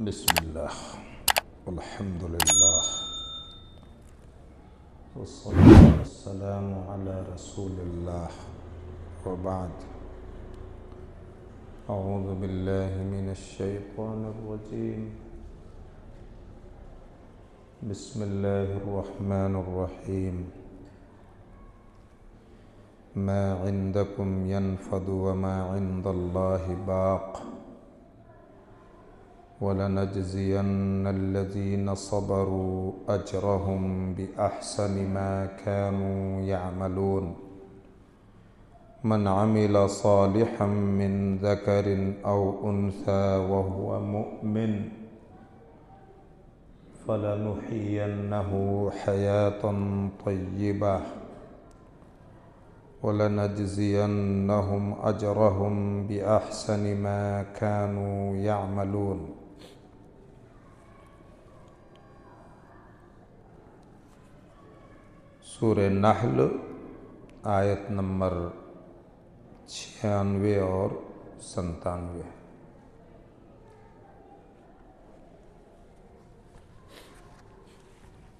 بسم اللہ الحمد للہ والصلاة والسلام علی رسول اللہ وبعد اعوذ باللہ من الشیطان الرجیم بسم اللہ الرحمن الرحیم ما عندکم ینفد وما عند اللہ باق وَلَنَجْزِيَنَّ الَّذِينَ صَبَرُوا أَجْرَهُمْ بِأَحْسَنِ مَا كَانُوا يَعْمَلُونَ مَنْ عَمِلَ صَالِحًا مِّن ذَكَرٍ أَوْ أُنثَىٰ وَهُوَ مُؤْمِنٌ فَلَنُحْيِيَنَّهُ حَيَاةً طَيِّبَةً وَلَنَجْزِيَنَّهُمْ أَجْرَهُمْ بِأَحْسَنِ مَا كَانُوا يَعْمَلُونَ سورہ نحل آیت نمبر 96 اور 97۔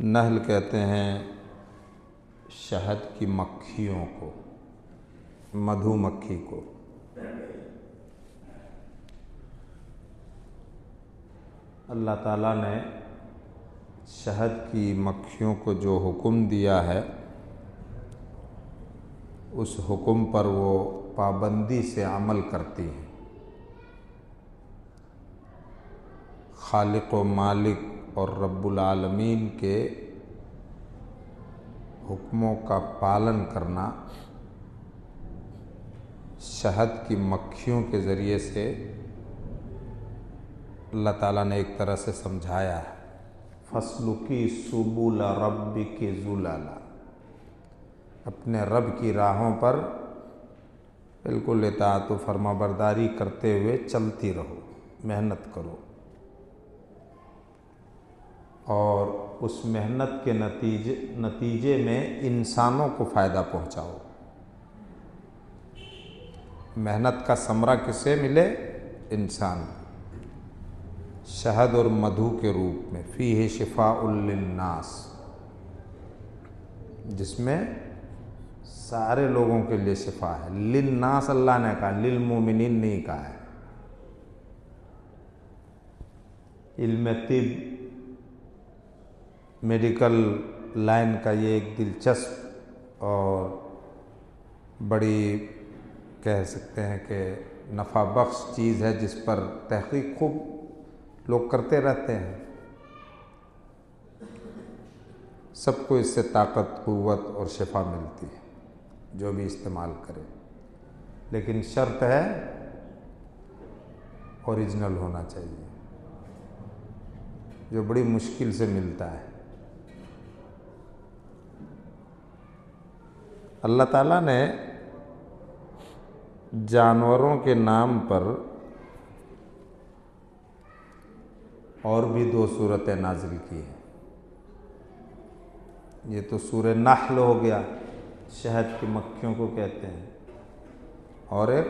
نحل کہتے ہیں شہد کی مکھیوں کو، مدھو مکھی کو۔ اللہ تعالیٰ نے شہد کی مکھیوں کو جو حکم دیا ہے اس حکم پر وہ پابندی سے عمل کرتی ہیں۔ خالق و مالک اور رب العالمین کے حکموں کا پالن کرنا شہد کی مکھیوں کے ذریعے سے اللہ تعالیٰ نے ایک طرح سے سمجھایا ہے۔ فَاسْلُكِي سُبُلَ رَبِّكِ ذُلَلًا، اپنے رب کی راہوں پر بالکل اطاعت و فرما برداری کرتے ہوئے چلتی رہو، محنت کرو، اور اس محنت کے نتیجے میں انسانوں کو فائدہ پہنچاؤ۔ محنت کا ثمرہ کسے ملے؟ انسان۔ شہد اور مدھو کے روپ میں، فیہ شفاء للناس، جس میں سارے لوگوں کے لیے شفا ہے۔ للناس اللہ نے کہا، للمومنین نہیں کہا ہے۔ علم طب، میڈیکل لائن کا یہ ایک دلچسپ اور بڑی کہہ سکتے ہیں کہ نفع بخش چیز ہے، جس پر تحقیق خوب لوگ کرتے رہتے ہیں۔ سب کو اس سے طاقت، قوت اور شفا ملتی ہے جو بھی استعمال کرے، لیکن شرط ہے اوریجنل ہونا چاہیے، جو بڑی مشکل سے ملتا ہے۔ اللہ تعالیٰ نے جانوروں کے نام پر اور بھی 2 سورتیں نازل کی ہیں۔ یہ تو سورہ نحل ہو گیا، شہد کی مکھیوں کو کہتے ہیں، اور ایک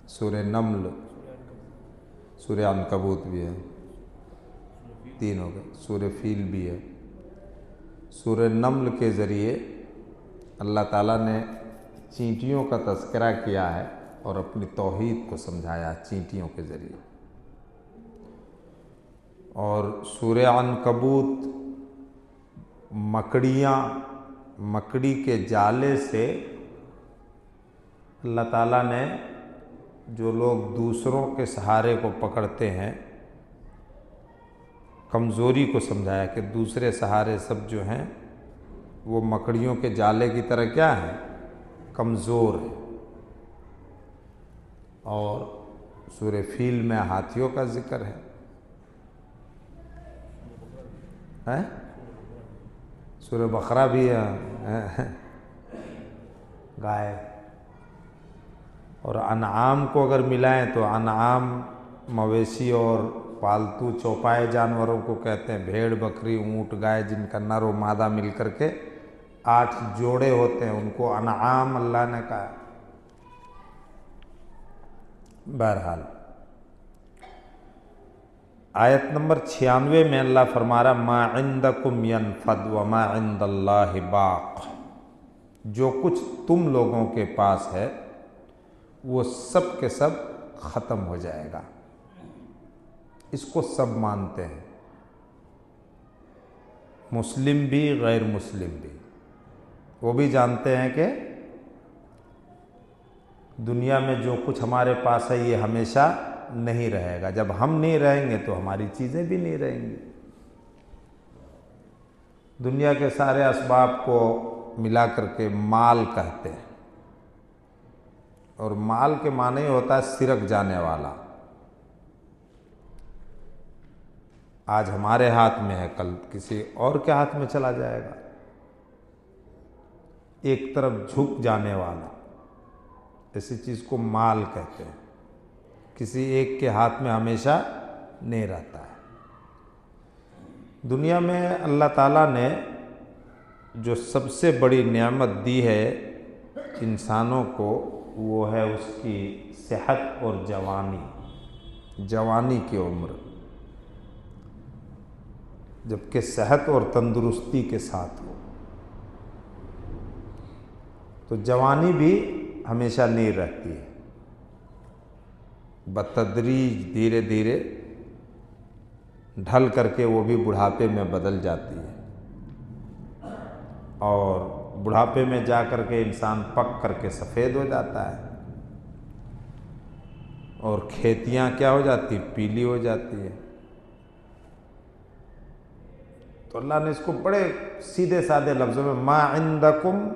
سورہ نمل، سورہ عنکبوت بھی ہے، 3 ہو گئے، سورہ فیل بھی ہے۔ سورہ نمل کے ذریعے اللہ تعالیٰ نے چینٹیوں کا تذکرہ کیا ہے اور اپنی توحید کو سمجھایا چینٹیوں کے ذریعے۔ اور سورہ عنکبوت مکڑی کے جالے سے اللہ تعالیٰ نے جو لوگ دوسروں کے سہارے کو پکڑتے ہیں، کمزوری کو سمجھایا کہ دوسرے سہارے سب جو ہیں وہ مکڑیوں کے جالے کی طرح کیا ہیں؟ کمزور ہیں۔ اور سورہ فیل میں ہاتھیوں کا ذکر ہے۔ سورہ بقرہ بھی ہے، گائے۔ اور انعام کو اگر ملائیں تو انعام مویشی اور پالتو چوپائے جانوروں کو کہتے ہیں، بھیڑ، بکری، اونٹ، گائے، جن کا نر و مادہ مل کر کے 8 جوڑے ہوتے ہیں، ان کو انعام اللہ نے کہا۔ بہرحال آیت نمبر 96 میں اللہ فرما رہا ما عندکم ینفد وما عند اللہ باق، جو کچھ تم لوگوں کے پاس ہے وہ سب کے سب ختم ہو جائے گا۔ اس کو سب مانتے ہیں، مسلم بھی غیر مسلم بھی، وہ بھی جانتے ہیں کہ دنیا میں جو کچھ ہمارے پاس ہے یہ ہمیشہ نہیں رہے گا، جب ہم نہیں رہیں گے تو ہماری چیزیں بھی نہیں رہیں گی۔ دنیا کے سارے اسباب کو ملا کر کے مال کہتے ہیں، اور مال کے معنی ہوتا ہے سرک جانے والا۔ آج ہمارے ہاتھ میں ہے، کل کسی اور کے ہاتھ میں چلا جائے گا، ایک طرف جھک جانے والا، ایسی چیز کو مال کہتے ہیں، کسی ایک کے ہاتھ میں ہمیشہ نہیں رہتا ہے۔ دنیا میں اللہ تعالیٰ نے جو سب سے بڑی نعمت دی ہے انسانوں کو، وہ ہے اس کی صحت اور جوانی کی عمر، جبکہ صحت اور تندرستی کے ساتھ ہو، تو جوانی بھی ہمیشہ نہیں رہتی ہے، بتدریج دھیرے دھیرے ڈھل کر کے وہ بھی بڑھاپے میں بدل جاتی ہے، اور بڑھاپے میں جا کر کے انسان پک کر کے سفید ہو جاتا ہے، اور کھیتیاں کیا ہو جاتی، پیلی ہو جاتی ہے۔ تو اللہ نے اس کو بڑے سیدھے سادے لفظوں میں ما عندکم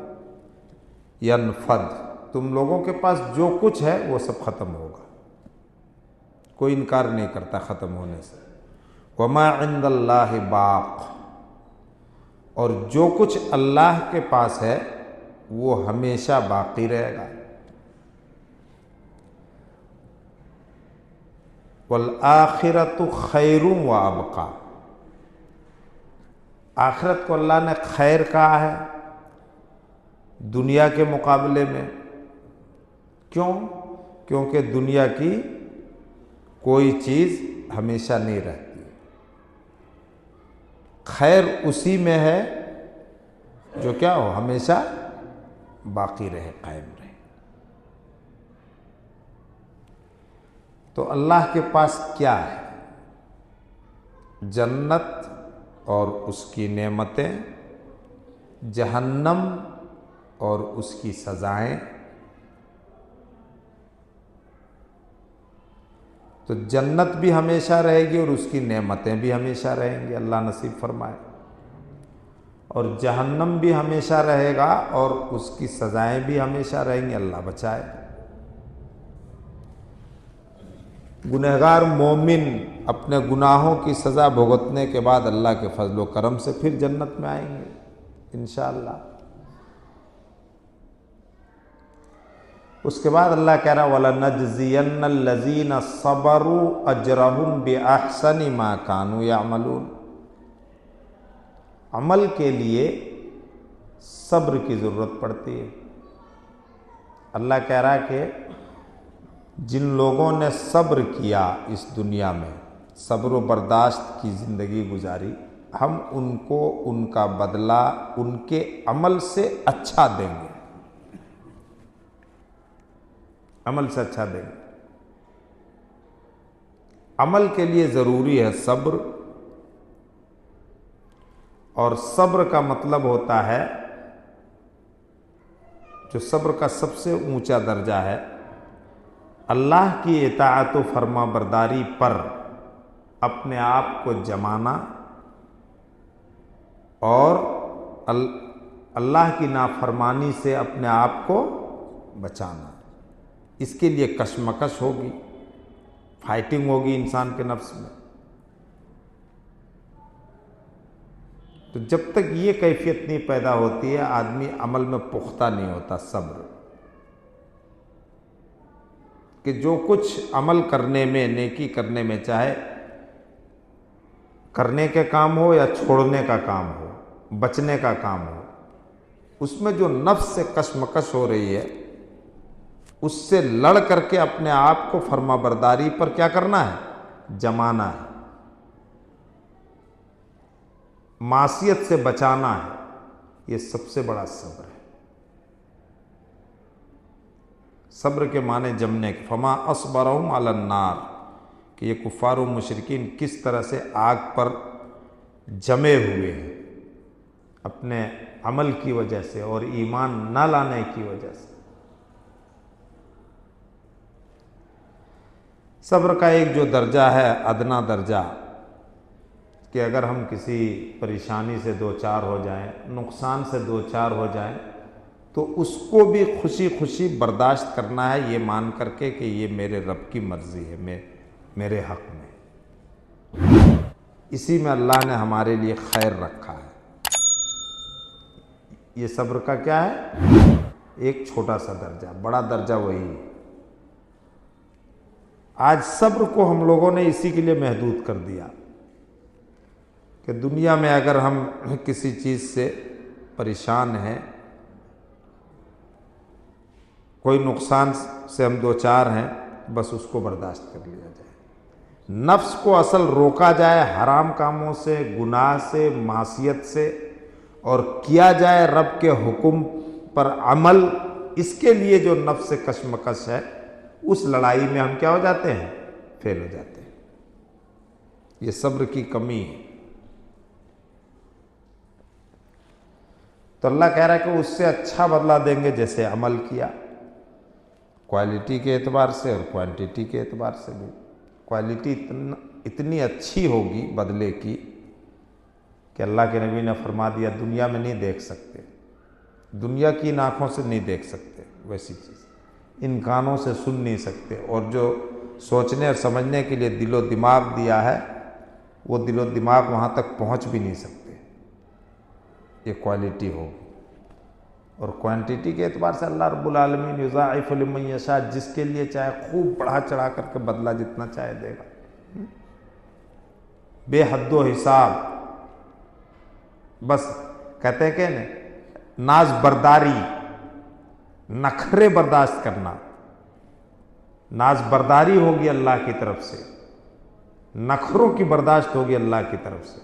ینفد، تم لوگوں کے پاس جو کچھ ہے وہ سب ختم ہوگا، کوئی انکار نہیں کرتا ختم ہونے سے۔ وما عند اللہ باق، اور جو کچھ اللہ کے پاس ہے وہ ہمیشہ باقی رہے گا۔ والآخرۃ خیر وابقیٰ، آخرت کو اللہ نے خیر کہا ہے دنیا کے مقابلے میں۔ کیوں؟ کیونکہ دنیا کی کوئی چیز ہمیشہ نہیں رہتی، خیر اسی میں ہے جو کیا ہو، ہمیشہ باقی رہے، قائم رہے۔ تو اللہ کے پاس کیا ہے؟ جنت اور اس کی نعمتیں، جہنم اور اس کی سزائیں۔ تو جنت بھی ہمیشہ رہے گی اور اس کی نعمتیں بھی ہمیشہ رہیں گی، اللہ نصیب فرمائے، اور جہنم بھی ہمیشہ رہے گا اور اس کی سزائیں بھی ہمیشہ رہیں گی، اللہ بچائے۔ گنہگار مومن اپنے گناہوں کی سزا بھگتنے کے بعد اللہ کے فضل و کرم سے پھر جنت میں آئیں گے انشاءاللہ۔ اس کے بعد اللہ کہہ رہا وَلَنَجْزِيَنَّ الَّذِينَ صَبَرُوا أَجْرَهُمْ بِأَحْسَنِ مَا كَانُوا يَعْمَلُونَ، عمل کے لیے صبر کی ضرورت پڑتی ہے۔ اللہ کہہ رہا ہے کہ جن لوگوں نے صبر کیا اس دنیا میں، صبر و برداشت کی زندگی گزاری، ہم ان کو ان کا بدلہ ان کے عمل سے اچھا دیں گے، عمل سے اچھا دیں گے۔ عمل کے لیے ضروری ہے صبر، اور صبر کا مطلب ہوتا ہے، جو صبر کا سب سے اونچا درجہ ہے، اللہ کی اطاعت و فرما برداری پر اپنے آپ کو جمانا اور اللہ کی نافرمانی سے اپنے آپ کو بچانا۔ اس کے لیے کشمکش ہوگی، فائٹنگ ہوگی انسان کے نفس میں۔ تو جب تک یہ کیفیت نہیں پیدا ہوتی ہے آدمی عمل میں پختہ نہیں ہوتا۔ صبر کہ جو کچھ عمل کرنے میں، نیکی کرنے میں، چاہے کرنے کے کام ہو یا چھوڑنے کا کام ہو، بچنے کا کام ہو، اس میں جو نفس سے کشمکش ہو رہی ہے اس سے لڑ کر کے اپنے آپ کو فرما برداری پر کیا کرنا ہے، جمانا ہے۔ معصیت سے بچانا ہے، یہ سب سے بڑا صبر ہے۔ صبر کے معنی جمنے کے، فما اصبرهم علی النار، کہ یہ کفار و مشرکین کس طرح سے آگ پر جمے ہوئے ہیں اپنے عمل کی وجہ سے اور ایمان نہ لانے کی وجہ سے۔ صبر کا ایک جو درجہ ہے، ادنا درجہ، کہ اگر ہم کسی پریشانی سے دو چار ہو جائیں، نقصان سے دو چار ہو جائیں، تو اس کو بھی خوشی خوشی برداشت کرنا ہے، یہ مان کر کے کہ یہ میرے رب کی مرضی ہے، میرے حق میں، اسی میں اللہ نے ہمارے لیے خیر رکھا ہے۔ یہ صبر کا کیا ہے؟ ایک چھوٹا سا درجہ، بڑا درجہ وہی ہے۔ آج صبر کو ہم لوگوں نے اسی کے لیے محدود کر دیا کہ دنیا میں اگر ہم کسی چیز سے پریشان ہیں، کوئی نقصان سے ہم دو چار ہیں، بس اس کو برداشت کر لیا جائے۔ نفس کو اصل روکا جائے حرام کاموں سے، گناہ سے، معصیت سے، اور کیا جائے رب کے حکم پر عمل۔ اس کے لیے جو نفس سے کشمکش ہے، اس لڑائی میں ہم کیا ہو جاتے ہیں؟ فیل ہو جاتے ہیں۔ یہ صبر کی کمی ہے۔ تو اللہ کہہ رہا ہے کہ اس سے اچھا بدلہ دیں گے جیسے عمل کیا، کوالٹی کے اعتبار سے اور کوانٹیٹی کے اعتبار سے بھی۔ کوالٹی اتنی اچھی ہوگی بدلے کی کہ اللہ کے نبی نے فرما دیا دنیا میں نہیں دیکھ سکتے، دنیا کی ان آنکھوں سے نہیں دیکھ سکتے ویسی چیز، ان کانوں سے سن نہیں سکتے، اور جو سوچنے اور سمجھنے کے لیے دل و دماغ دیا ہے، وہ دل و دماغ وہاں تک پہنچ بھی نہیں سکتے۔ یہ کوالٹی ہوگی۔ اور کوانٹیٹی کے اعتبار سے اللہ رب العالمین یضاعف لمن یشاء، جس کے لیے چاہے خوب بڑھا چڑھا کر کے بدلہ جتنا چاہے دے گا، بے حد و حساب۔ بس کہتے ہیں کہ ناز برداری، نخرے برداشت کرنا، ناز برداری ہوگی اللہ کی طرف سے، نخروں کی برداشت ہوگی اللہ کی طرف سے،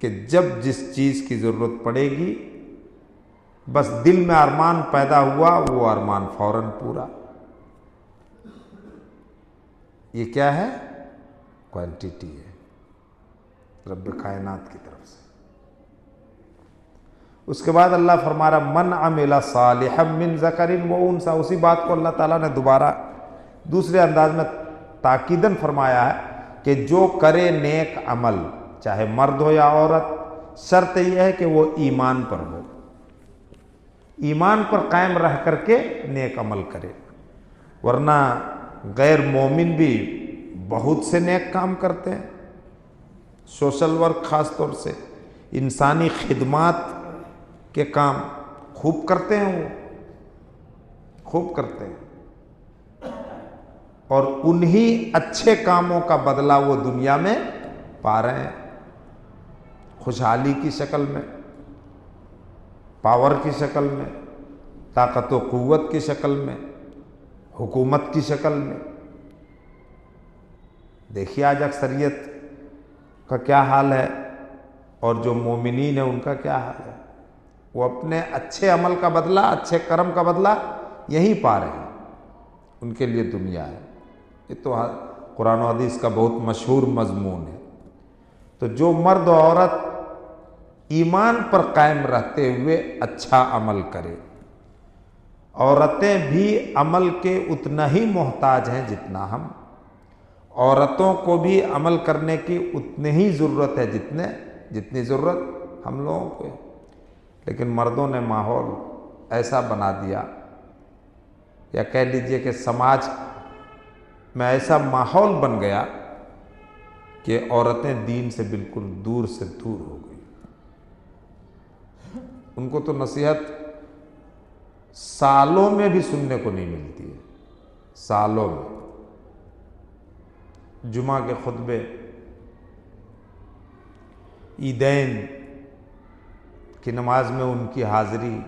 کہ جب جس چیز کی ضرورت پڑے گی، بس دل میں ارمان پیدا ہوا، وہ ارمان فوراً پورا۔ یہ کیا ہے؟ کوانٹیٹی ہے رب کائنات کی طرف سے۔ اس کے بعد اللہ فرما رہا من عمل صالحا من ذکر و انثی، اسی بات کو اللہ تعالیٰ نے دوبارہ دوسرے انداز میں تاکیداً فرمایا ہے کہ جو کرے نیک عمل، چاہے مرد ہو یا عورت، شرط یہ ہے کہ وہ ایمان پر ہو، ایمان پر قائم رہ کر کے نیک عمل کرے، ورنہ غیر مومن بھی بہت سے نیک کام کرتے ہیں، سوشل ورک خاص طور سے، انسانی خدمات کے کام خوب کرتے ہیں، وہ خوب کرتے ہیں، اور انہی اچھے کاموں کا بدلہ وہ دنیا میں پا رہے ہیں، خوشحالی کی شکل میں، پاور کی شکل میں، طاقت و قوت کی شکل میں، حکومت کی شکل میں۔ دیکھیے آج اکثریت کا کیا حال ہے، اور جو مومنین ہیں ان کا کیا حال ہے۔ وہ اپنے اچھے عمل کا بدلہ، اچھے کرم کا بدلہ یہیں پا رہے ہیں، ان کے لیے دنیا ہے۔ یہ تو قرآن و حدیث کا بہت مشہور مضمون ہے۔ تو جو مرد و عورت ایمان پر قائم رہتے ہوئے اچھا عمل کرے، عورتیں بھی عمل کے اتنا ہی محتاج ہیں جتنا ہم، عورتوں کو بھی عمل کرنے کی اتنی ہی ضرورت ہے جتنی ضرورت ہم لوگوں کو ہے۔ لیکن مردوں نے ماحول ایسا بنا دیا، یا کہہ لیجئے کہ سماج میں ایسا ماحول بن گیا کہ عورتیں دین سے بالکل دور سے دور ہو گئی۔ ان کو تو نصیحت سالوں میں بھی سننے کو نہیں ملتی ہے، سالوں میں۔ جمعہ کے خطبے، عیدین کی نماز میں ان کی حاضری،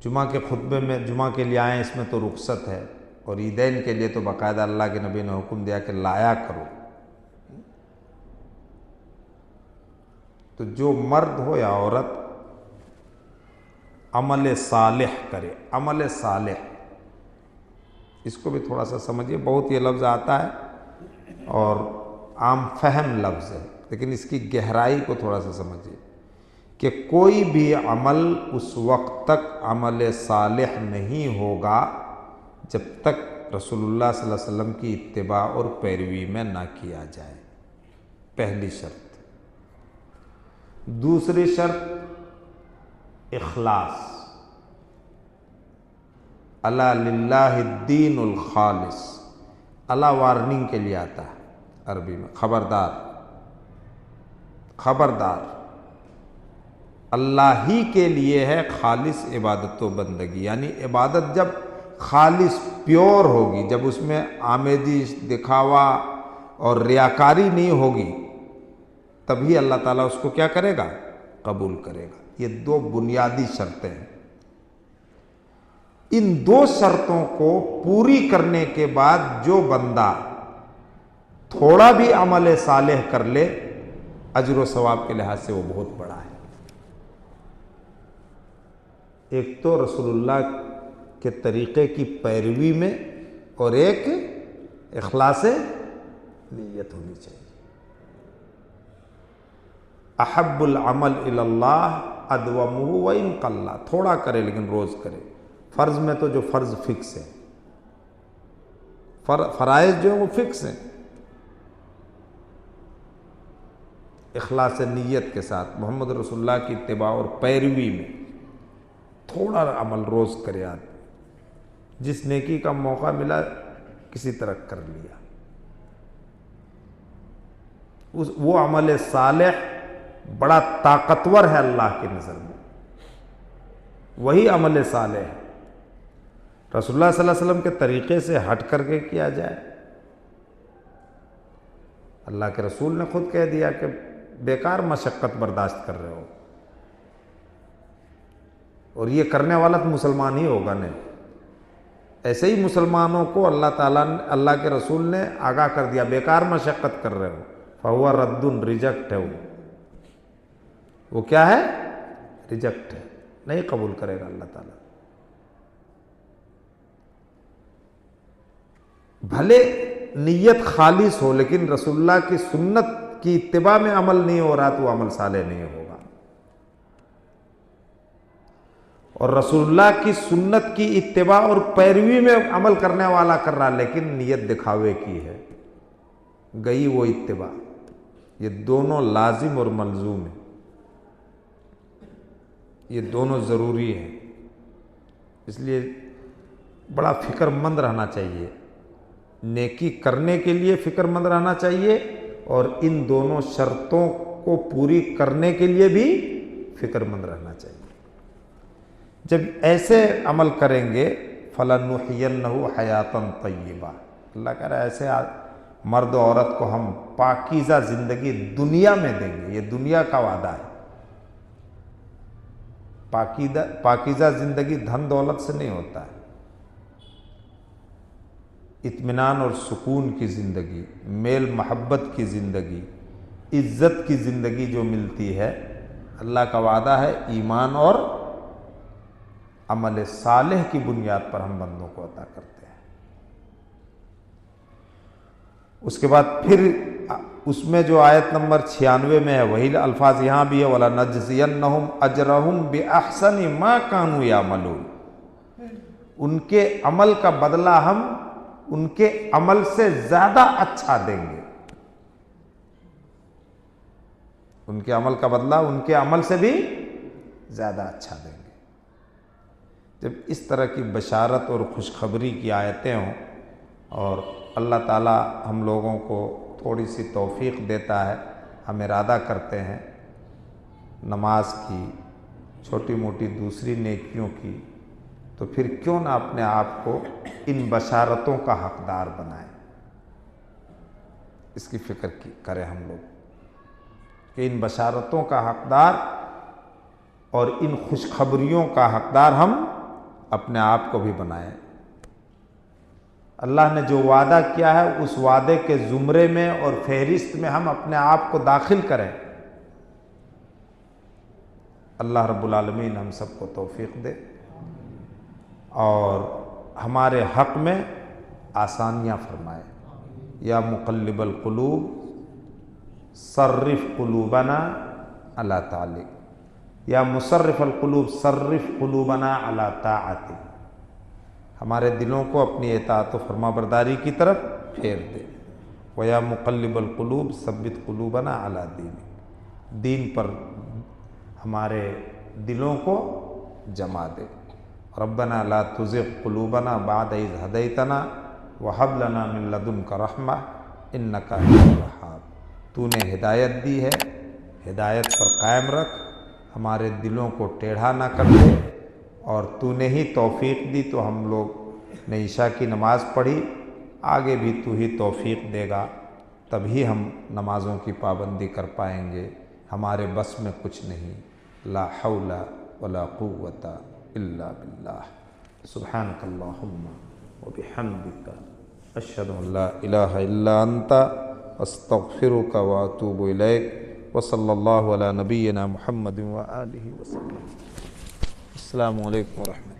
جمعہ کے خطبے میں جمعہ کے لیے آئیں، اس میں تو رخصت ہے، اور عیدین کے لیے تو باقاعدہ اللہ کے نبی نے حکم دیا کہ لایا کرو، تو جو مرد ہو یا عورت عمل صالح کرے. عمل صالح اس کو بھی تھوڑا سا سمجھیے. بہت یہ لفظ آتا ہے اور عام فہم لفظ ہے، لیکن اس کی گہرائی کو تھوڑا سا سمجھیے کہ کوئی بھی عمل اس وقت تک عمل صالح نہیں ہوگا جب تک رسول اللہ صلی اللہ علیہ وسلم کی اتباع اور پیروی میں نہ کیا جائے. پہلی شرط. دوسری شرط اخلاص. الا للہ الدین الخالص. اللہ وارننگ کے لیے آتا ہے عربی میں، خبردار خبردار. اللہ ہی کے لیے ہے خالص عبادت و بندگی. یعنی عبادت جب خالص پیور ہوگی، جب اس میں آمیزش، دکھاوا اور ریاکاری نہیں ہوگی، تبھی اللہ تعالیٰ اس کو کیا کرے گا؟ قبول کرے گا. یہ دو بنیادی شرطیں ہیں. ان دو شرطوں کو پوری کرنے کے بعد جو بندہ تھوڑا بھی عمل صالح کر لے، اجر و ثواب کے لحاظ سے وہ بہت بڑا ہے. ایک تو رسول اللہ کے طریقے کی پیروی میں، اور ایک اخلاص نیت ہونی چاہیے. احب العمل الی اللہ ادومہ وان قل. تھوڑا کرے لیکن روز کرے. فرض میں تو جو فرض فکس ہے، فرائض جو ہیں وہ فکس ہیں. اخلاص نیت کے ساتھ محمد رسول اللہ کی اتباع اور پیروی میں تھوڑا عمل روز کرے. آدمی جس نیکی کا موقع ملا کسی طرح کر لیا. وہ عمل صالح بڑا طاقتور ہے اللہ کی نظر میں. وہی عمل صالح ہے. رسول اللہ صلی اللہ علیہ وسلم کے طریقے سے ہٹ کر کے کیا جائے. اللہ کے رسول نے خود کہہ دیا کہ بیکار مشقت برداشت کر رہے ہو، اور یہ کرنے والا تو مسلمان ہی ہوگا. نہیں، ایسے ہی مسلمانوں کو اللہ تعالیٰ نے، اللہ کے رسول نے آگاہ کر دیا بیکار مشقت کر رہے ہو. فہو رد، ریجیکٹ ہے. وہ کیا ہے؟ ریجیکٹ ہے، نہیں قبول کرے گا اللہ تعالیٰ. بھلے نیت خالص ہو لیکن رسول اللہ کی سنت کی اتباع میں عمل نہیں ہو رہا تو وہ عمل صالح نہیں ہوگا. اور رسول اللہ کی سنت کی اتباع اور پیروی میں عمل کرنے والا کر رہا لیکن نیت دکھاوے کی ہے، گئی وہ اتباع. یہ دونوں لازم اور ملزوم ہیں. یہ دونوں ضروری ہیں. اس لیے بڑا فکر مند رہنا چاہیے. نیکی کرنے کے لیے فکر مند رہنا چاہیے، اور ان دونوں شرطوں کو پوری کرنے کے لیے بھی فکر مند رہنا چاہیے. جب ایسے عمل کریں گے فَلَنُحْيَنَّهُ حَيَاةً طَيِّبَةً. اللہ کہہ رہا ہے ایسے مرد و عورت کو ہم پاکیزہ زندگی دنیا میں دیں گے. یہ دنیا کا وعدہ ہے. پاکیزہ زندگی دھن دولت سے نہیں ہوتا ہے. اطمینان اور سکون کی زندگی، میل محبت کی زندگی، عزت کی زندگی جو ملتی ہے، اللہ کا وعدہ ہے ایمان اور عمل صالح کی بنیاد پر ہم بندوں کو عطا کرتے ہیں. اس کے بعد پھر اس میں جو آیت نمبر 96 میں ہے وہی الفاظ یہاں بھی ہے وَلَنَجْزِيَنَّهُمْ أَجْرَهُمْ بِأَحْسَنِ مَا كَانُوا يَعْمَلُونَ. ان کے عمل کا بدلہ ہم ان کے عمل سے زیادہ اچھا دیں گے. ان کے عمل کا بدلہ ان کے عمل سے بھی زیادہ اچھا دیں گے. جب اس طرح کی بشارت اور خوشخبری کی آیتیں ہوں اور اللہ تعالیٰ ہم لوگوں کو تھوڑی سی توفیق دیتا ہے، ہم ارادہ کرتے ہیں نماز کی، چھوٹی موٹی دوسری نیکیوں کی، تو پھر کیوں نہ اپنے آپ کو ان بشارتوں کا حقدار بنائیں. اس کی فکر کریں ہم لوگ کہ ان بشارتوں کا حقدار اور ان خوشخبریوں کا حقدار ہم اپنے آپ کو بھی بنائیں. اللہ نے جو وعدہ کیا ہے اس وعدے کے زمرے میں اور فہرست میں ہم اپنے آپ کو داخل کریں. اللہ رب العالمین ہم سب کو توفیق دے اور ہمارے حق میں آسانیاں فرمائے۔ یا مقلب القلوب صرف قلوبنا علی طاعتک، یا مصرف القلوب صرف قلوبنا علی طاعتک، ہمارے دلوں کو اپنی اطاعت و فرما برداری کی طرف پھیر دے۔ وَيَا مُقَلِّبَ الْقُلُوبِ ثَبِّتْ قُلُوبَنَا عَلَىٰ دِينِكَ، دین پر ہمارے دلوں کو جما دے۔ ربنا لا تزغ قلوبنا بعد اذ ہدیتنا وہب لنا من لدنک رحمہ انک انت الوہاب، تو نے ہدایت دی ہے، ہدایت پر قائم رکھ، ہمارے دلوں کو ٹیڑھا نہ کر دے، اور تو نے ہی توفیق دی تو ہم لوگ نے عشاء کی نماز پڑھی، آگے بھی تو ہی توفیق دے گا، تبھی ہم نمازوں کی پابندی کر پائیں گے، ہمارے بس میں کچھ نہیں۔ لا حول ولا قوت الا باللہ۔ سبحانک اللہم وبحمدک اشہد ان لا الہ الا انت استغفرک واتوب الیک، وصلی اللہ علی نبینا محمد وآلہ وسلم۔ السلام علیکم ورحمۃ اللہ۔